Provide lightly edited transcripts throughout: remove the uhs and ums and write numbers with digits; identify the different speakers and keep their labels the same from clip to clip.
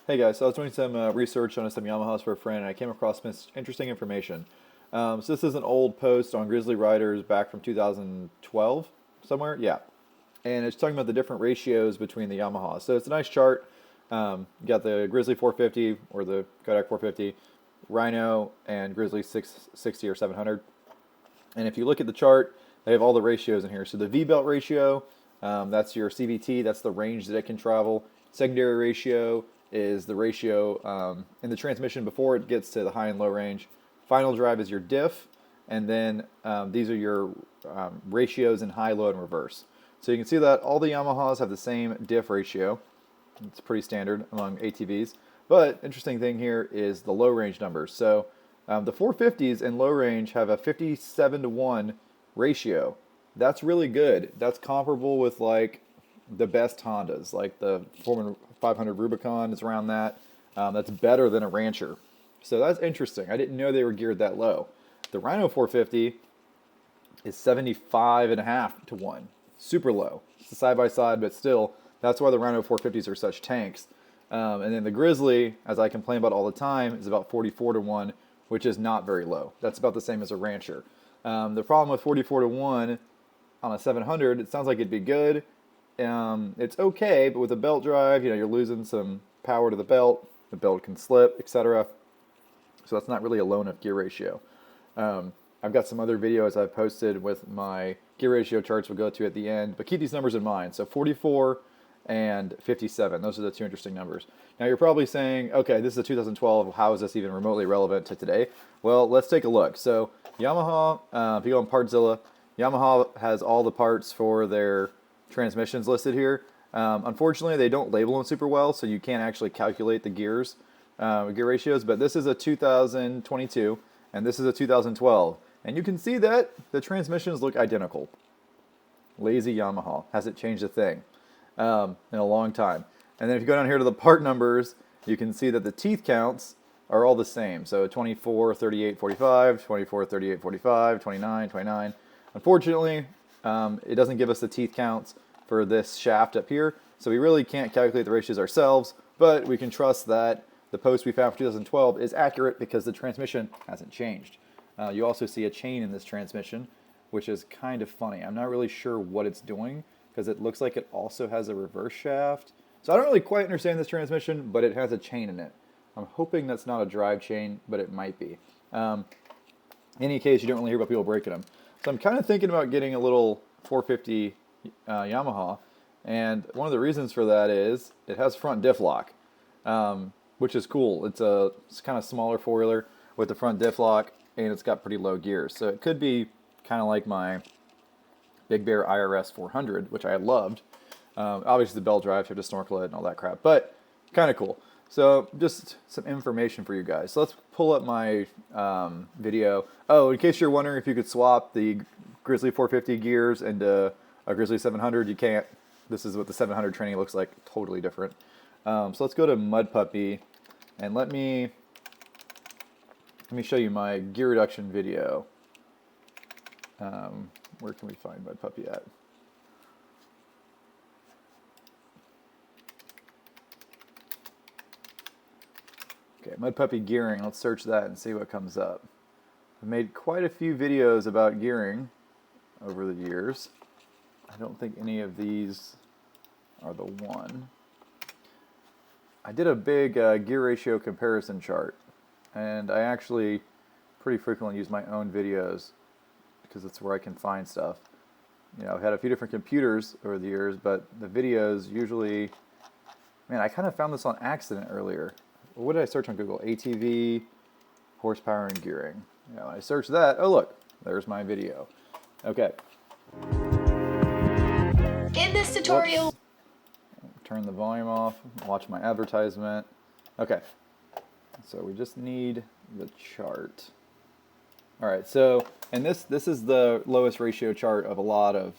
Speaker 1: Hey guys, so I was doing some research on some Yamahas for a friend, and I came across some interesting information. So this is an old post on Grizzly Riders back from 2012, somewhere, yeah. And it's talking about the different ratios between the Yamahas. So it's a nice chart. You got the Grizzly 450 or the Kodak 450, Rhino, and Grizzly 660 or 700. And if you look at the chart, they have all the ratios in here. So the V-belt ratio, that's your CVT, that's the range that it can travel. Secondary ratio is the ratio in the transmission before it gets to the high and low range. Final drive is your diff, and then these are your ratios in high, low, and reverse. So you can see that all the Yamahas have the same diff ratio. It's pretty standard among ATVs. But interesting thing here is the low range numbers. So the 450s in low range have a 57-to-1 ratio. That's really good. That's comparable with like the best Hondas, like the Foreman 500 Rubicon is around that. That's better than a Rancher. So that's interesting. I didn't know they were geared that low. The Rhino 450 is 75.5 to 1. Super low. It's side by side, but still, that's why the Rhino 450s are such tanks. And then the Grizzly, as I complain about all the time, is about 44-to-1, which is not very low. That's about the same as a Rancher. The problem with 44-to-1 on a 700, it sounds like it'd be good. It's okay, but with a belt drive, you're losing some power to the belt. The belt can slip, etc. So that's not really a low enough gear ratio. I've got some other videos I've posted with my gear ratio charts we'll go to at the end, but keep these numbers in mind. So 44 and 57, those are the two interesting numbers. Now you're probably saying, okay, this is a 2012, how is this even remotely relevant to today? Well, let's take a look. So Yamaha, if you go on Partzilla, Yamaha has all the parts for their transmissions listed here. Unfortunately, they don't label them super well, so you can't actually calculate the gear ratios, but this is a 2022, and this is a 2012. And you can see that the transmissions look identical. Lazy Yamaha. Hasn't changed a thing in a long time. And then if you go down here to the part numbers, you can see that the teeth counts are all the same. So 24, 38, 45, 24, 38, 45, 29, 29. Unfortunately, it doesn't give us the teeth counts for this shaft up here, so we really can't calculate the ratios ourselves, but we can trust that the post we found for 2012 is accurate because the transmission hasn't changed. You also see a chain in this transmission, which is kind of funny. I'm not really sure what it's doing because it looks like it also has a reverse shaft. So I don't really quite understand this transmission, but it has a chain in it. I'm hoping that's not a drive chain, but it might be. In any case, you don't really hear about people breaking them. So I'm kind of thinking about getting a little 450 Yamaha, and one of the reasons for that is it has front diff lock, which is cool. It's kind of smaller four-wheeler with the front diff lock, and it's got pretty low gears. So it could be kind of like my Big Bear IRS 400, which I loved. Obviously the belt drive, you have to snorkel it and all that crap, but kind of cool. So just some information for you guys. So let's pull up my video. Oh, in case you're wondering if you could swap the Grizzly 450 gears into a Grizzly 700, you can't. This is what the 700 training looks like, totally different. So let's go to Mud Puppy, and let me show you my gear reduction video. Where can we find Mud Puppy at? Okay, Mud Puppy gearing. Let's search that and see what comes up. I've made quite a few videos about gearing over the years. I don't think any of these are the one. I did a big gear ratio comparison chart, and I actually pretty frequently use my own videos because it's where I can find stuff. I've had a few different computers over the years, but the videos usually, man, I kind of found this on accident earlier. What did I search on Google? ATV, horsepower, and gearing. When I searched that, oh look, there's my video. Okay.
Speaker 2: In this tutorial,
Speaker 1: Whoops. Turn the volume off, watch my advertisement. Okay, so we just need the chart. All right, so, and this is the lowest ratio chart of a lot of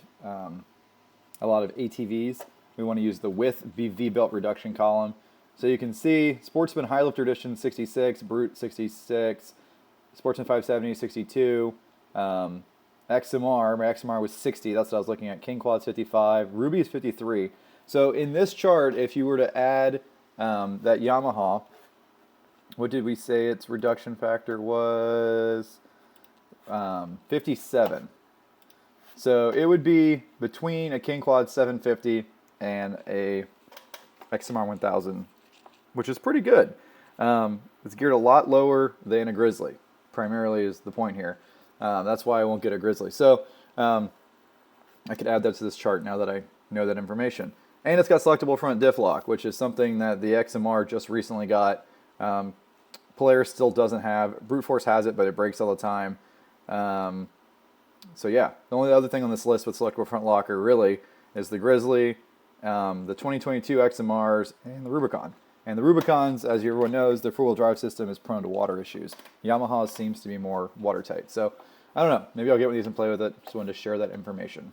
Speaker 1: ATVs. We want to use the width V-belt reduction column. So you can see Sportsman High Lifter Edition 66, Brute 66, Sportsman 570 62, XMR, my XMR was 60, that's what I was looking at. King Quad's 55, Ruby's 53. So in this chart, if you were to add that Yamaha, what did we say its reduction factor was? 57. So it would be between a King Quad 750 and a XMR 1000, which is pretty good. It's geared a lot lower than a Grizzly, primarily is the point here. That's why I won't get a Grizzly. So I could add that to this chart now that I know that information. And it's got selectable front diff lock, which is something that the XMR just recently got. Polaris still doesn't have. Brute Force has it, but it breaks all the time. So yeah, the only other thing on this list with selectable front locker really is the Grizzly, the 2022 XMRs, and the Rubicon. And the Rubicons, as everyone knows, their four-wheel drive system is prone to water issues. Yamaha seems to be more watertight. So I don't know. Maybe I'll get one of these and play with it. Just wanted to share that information.